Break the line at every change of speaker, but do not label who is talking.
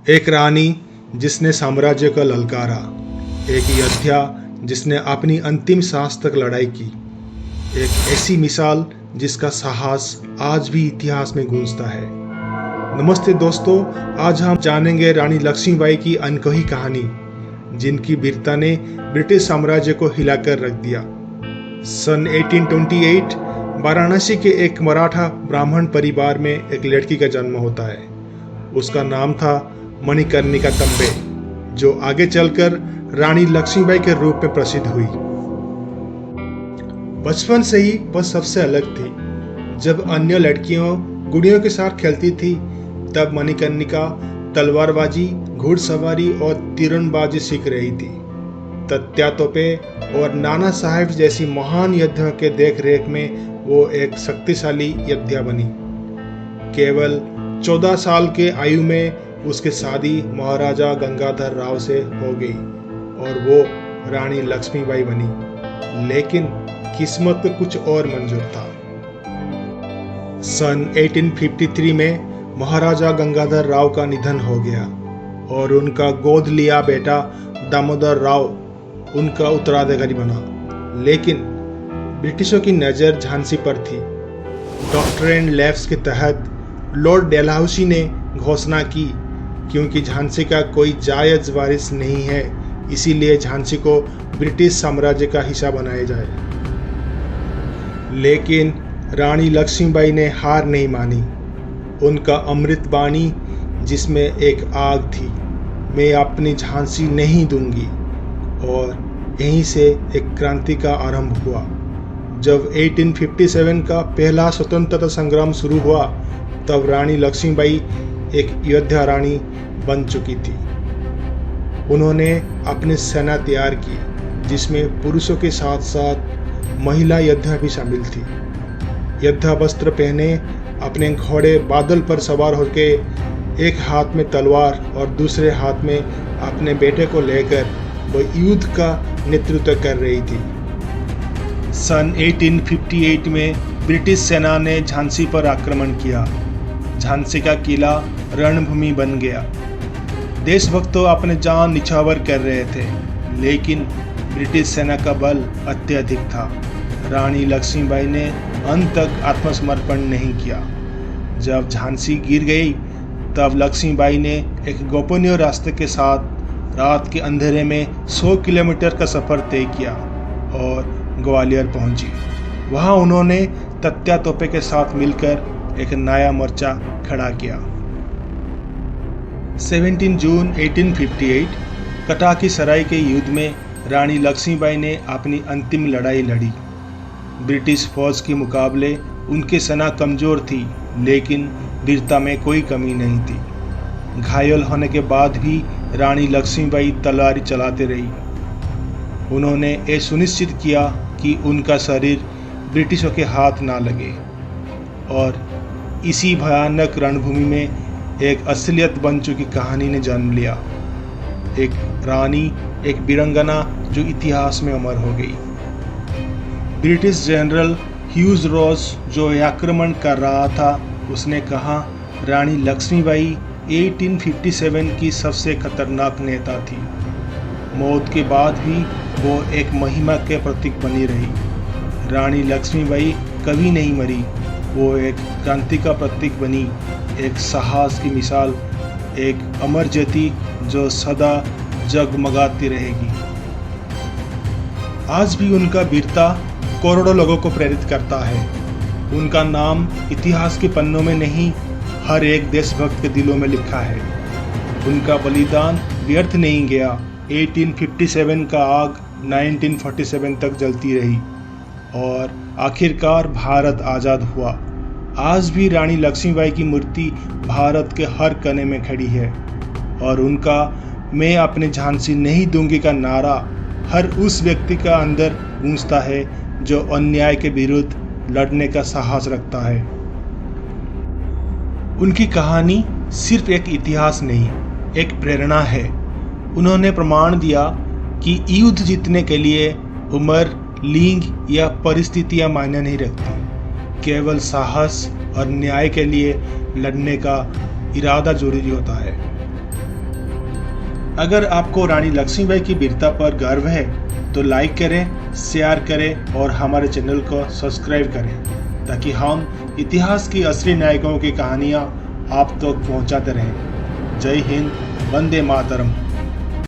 एक रानी जिसने साम्राज्य को ललकारा, एक योद्धा जिसने अपनी अंतिम सांस तक लड़ाई की, एक ऐसी मिसाल जिसका साहस आज भी इतिहास में गूंजता है। नमस्ते दोस्तों, आज हम जानेंगे रानी लक्ष्मीबाई की अनकही कहानी, जिनकी वीरता ने ब्रिटिश साम्राज्य को हिलाकर रख दिया। सन 1828 वाराणसी के एक मराठा ब्राह्मण परिवार में एक लड़की का जन्म होता है। उसका नाम था मणिकर्णिका तंबे, जो आगे चलकर रानी लक्ष्मीबाई के रूप में प्रसिद्ध हुई। बचपन से ही वह सबसे अलग थी। जब अन्य लड़कियों गुड़ियों के साथ खेलती थी, तब मणिकर्णिका तलवारबाजी, घुड़सवारी और तीरंदाजी सीख रही थी। तात्या तोपे और नाना साहेब जैसी महान योद्धाओं के देखरेख में वो एक शक्तिशाली योद्धा बनी। केवल 14 साल के आयु में उसकी शादी महाराजा गंगाधर राव से हो गई और वो रानी लक्ष्मीबाई बनी। लेकिन किस्मत को कुछ और मंजूर था। सन 1853 में महाराजा गंगाधर राव का निधन हो गया और उनका गोद लिया बेटा दामोदर राव उनका उत्तराधिकारी बना। लेकिन ब्रिटिशों की नज़र झांसी पर थी। डॉक्ट्रिन लेफ्स के तहत लॉर्ड डेलहाउसी ने घोषणा की, क्योंकि झांसी का कोई जायज़ वारिस नहीं है, इसीलिए झांसी को ब्रिटिश साम्राज्य का हिस्सा बनाया जाए। लेकिन रानी लक्ष्मीबाई ने हार नहीं मानी। उनका अमृत बाणी, जिसमें एक आग थी, मैं अपनी झांसी नहीं दूंगी, और यहीं से एक क्रांति का आरंभ हुआ। जब 1857 का पहला स्वतंत्रता संग्राम शुरू हुआ, तब रानी लक्ष्मीबाई एक योद्धा रानी बन चुकी थी। उन्होंने अपनी सेना तैयार की, जिसमें पुरुषों के साथ साथ महिला योद्धा भी शामिल थी। योद्धा वस्त्र पहने अपने घोड़े बादल पर सवार होकर एक हाथ में तलवार और दूसरे हाथ में अपने बेटे को लेकर वह युद्ध का नेतृत्व कर रही थी। सन 1858 में ब्रिटिश सेना ने झांसी पर आक्रमण किया। झांसी का किला रणभूमि बन गया। देशभक्तों अपने जान निछावर कर रहे थे, लेकिन ब्रिटिश सेना का बल अत्यधिक था। रानी लक्ष्मीबाई ने अंत तक आत्मसमर्पण नहीं किया। जब झांसी गिर गई, तब लक्ष्मीबाई ने एक गोपनीय रास्ते के साथ रात के अंधेरे में 100 किलोमीटर का सफ़र तय किया और ग्वालियर पहुंची। वहां उन्होंने तात्या तोपे के साथ मिलकर एक नया मोर्चा खड़ा किया। 17 जून 1858 कटाकी सराय के युद्ध में रानी लक्ष्मीबाई ने अपनी अंतिम लड़ाई लड़ी। ब्रिटिश फौज के मुकाबले उनकी सेना कमज़ोर थी, लेकिन वीरता में कोई कमी नहीं थी। घायल होने के बाद भी रानी लक्ष्मीबाई तलवार चलाते रही। उन्होंने ये सुनिश्चित किया कि उनका शरीर ब्रिटिशों के हाथ ना लगे, और इसी भयानक रणभूमि में एक असलियत बन चुकी कहानी ने जन्म लिया। एक रानी, एक वीरांगना जो इतिहास में अमर हो गई। ब्रिटिश जनरल ह्यूज रोज जो आक्रमण कर रहा था, उसने कहा रानी लक्ष्मीबाई 1857 की सबसे खतरनाक नेता थी। मौत के बाद भी वो एक महिमा के प्रतीक बनी रही। रानी लक्ष्मीबाई कभी नहीं मरी, वो एक क्रांति का प्रतीक बनी, एक साहस की मिसाल, एक अमर ज्योति जो सदा जगमगाती रहेगी। आज भी उनका वीरता करोड़ों लोगों को प्रेरित करता है। उनका नाम इतिहास के पन्नों में नहीं, हर एक देशभक्त के दिलों में लिखा है। उनका बलिदान व्यर्थ नहीं गया। 1857 का आग 1947 तक जलती रही और आखिरकार भारत आज़ाद हुआ। आज भी रानी लक्ष्मीबाई की मूर्ति भारत के हर कोने में खड़ी है, और उनका मैं अपने झांसी नहीं दूंगी का नारा हर उस व्यक्ति का अंदर गूंजता है जो अन्याय के विरुद्ध लड़ने का साहस रखता है। उनकी कहानी सिर्फ एक इतिहास नहीं, एक प्रेरणा है। उन्होंने प्रमाण दिया कि युद्ध जीतने के लिए उम्र, लिंग या परिस्थितियां मायने नहीं रखती। केवल साहस और न्याय के लिए लड़ने का इरादा जरूरी होता है। अगर आपको रानी लक्ष्मीबाई की वीरता पर गर्व है तो लाइक करें, शेयर करें और हमारे चैनल को सब्सक्राइब करें ताकि हम इतिहास की असली नायकों की कहानियाँ आप तक पहुँचाते रहें। जय हिंद, वंदे मातरम।